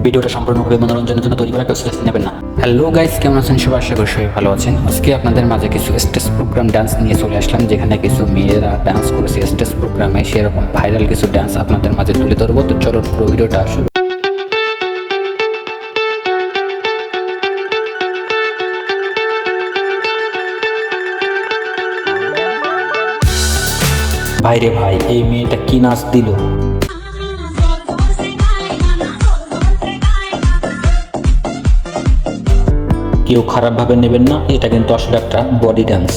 ভিডিওটা সম্পূর্ণভাবে মনোরঞ্জনের জন্য তৈরি করা, কেউ সিরিয়াসলি নেবেন না। হ্যালো গাইস, কেমন আছেন সবাই? আশা করি সবাই ভালো আছেন। আজকে আপনাদের মাঝে কিছু স্টেজ প্রোগ্রাম ডান্স নিয়ে চলে আসলাম, যেখানে কিছু মেয়েরা ডান্স করেছে স্টেজ প্রোগ্রামে। সেরকম ভাইরাল কিছু ডান্স আপনাদের মাঝে তুলে ধরবো। তো চলো পুরো ভিডিওটা শুরু। ভাইরে ভাই, এই মেয়েটা কি নাচ দিল! কেউ খারাপভাবে নেবেন না, এটা কিন্তু আসলে একটা বডি ডান্স।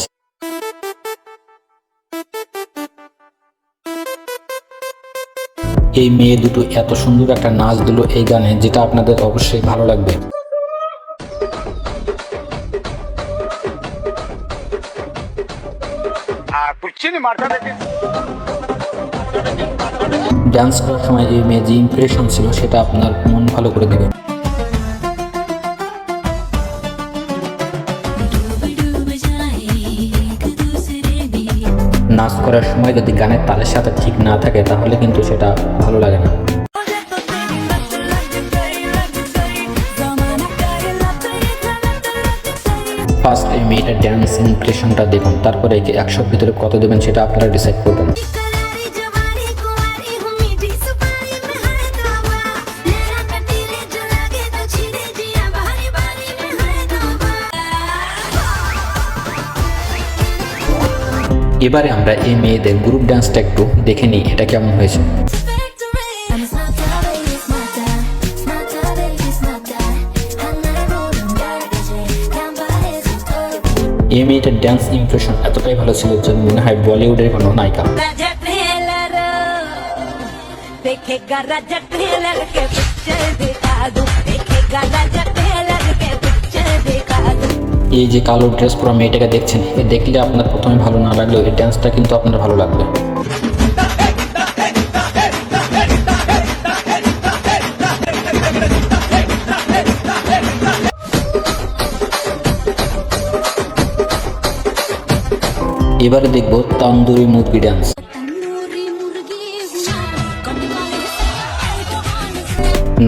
এই মেয়ে দুটো এত সুন্দর একটা নাচ দিল এই গানে, যেটা আপনাদের অবশ্যই ভালো লাগবে। ডান্স করার সময় এই মেয়ে যে ইমপ্রেশন ছিল, সেটা আপনার মন ভালো করে দেবে। নাচ করার সময় যদি গানের তালের সাথে ঠিক না থাকে, তাহলে কিন্তু সেটা ভালো লাগে না। ফার্স্ট এই মেয়েটার ড্যান্স ইমপ্রেশনটা দেখুন, তারপরে 100 ভিতরে কত দেবেন সেটা আপনারা ডিসাইড করবেন। এবারে আমরা এই মেয়েদের গ্রুপ ডান্সটা একটু দেখে নিই, এটা কেমন হয়েছে। এই মেয়েটার ডান্স ইমপ্রেশন এতটাই ভালো ছিল যে মনে হয় বলিউডের কোনো নায়িকা। এই যে কালো ড্রেস পরা মেয়েটাকে দেখছেন, এ দেখলে আপনার প্রথমে ভালো না লাগলেও এই ডান্সটা কিন্তু আপনার ভালো লাগবে। এবারে দেখবো তন্দুরি মুরগি ডান্স।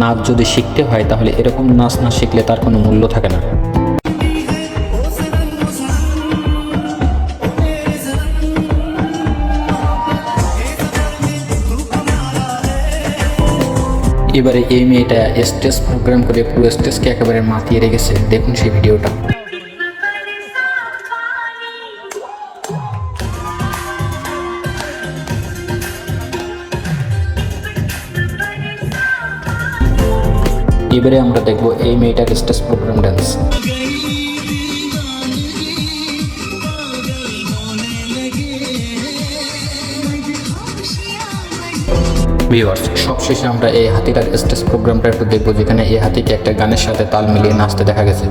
নাচ যদি শিখতে হয়, তাহলে এরকম নাচ না শিখলে তার কোনো মূল্য থাকে না। এবারে এই মেয়েটা স্টেজ প্রোগ্রাম করে পুরো স্টেজকে একেবারে মাতিয়ে রেখেছে, দেখুন সেই ভিডিওটা। এবারে আমরা দেখবো এই মেয়েটার স্টেজ প্রোগ্রাম ডান্স। ভিউয়ার্স, সবশেষে আমরা এই হাতিটার স্টেজ প্রোগ্রামটা একটু দেখবো, যেখানে এই হাতিকে একটা গানের সাথে তাল মিলিয়ে নাচতে দেখা গেছে।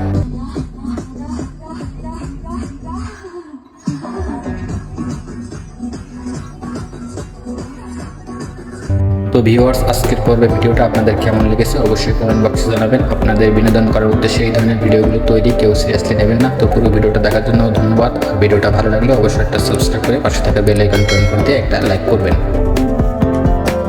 তো ভিউয়ার্স, আজকের পর্বে ভিডিওটা আপনাদের কেমন লেগেছে অবশ্যই কমেন্ট বক্সে জানাবেন। আপনাদের বিনোদন করার উদ্দেশ্যে এই ধরনের ভিডিওগুলো তৈরি, কেউ সিরিয়াসলি নেবেন না। তো পুরো ভিডিওটা দেখার জন্য ধন্যবাদ। ভিডিওটা ভালো লাগলে অবশ্যই একটা সাবস্ক্রাইব করে পাশে থাকা বেল আইকন ক্লিক করে দিয়ে একটা লাইক করবেন।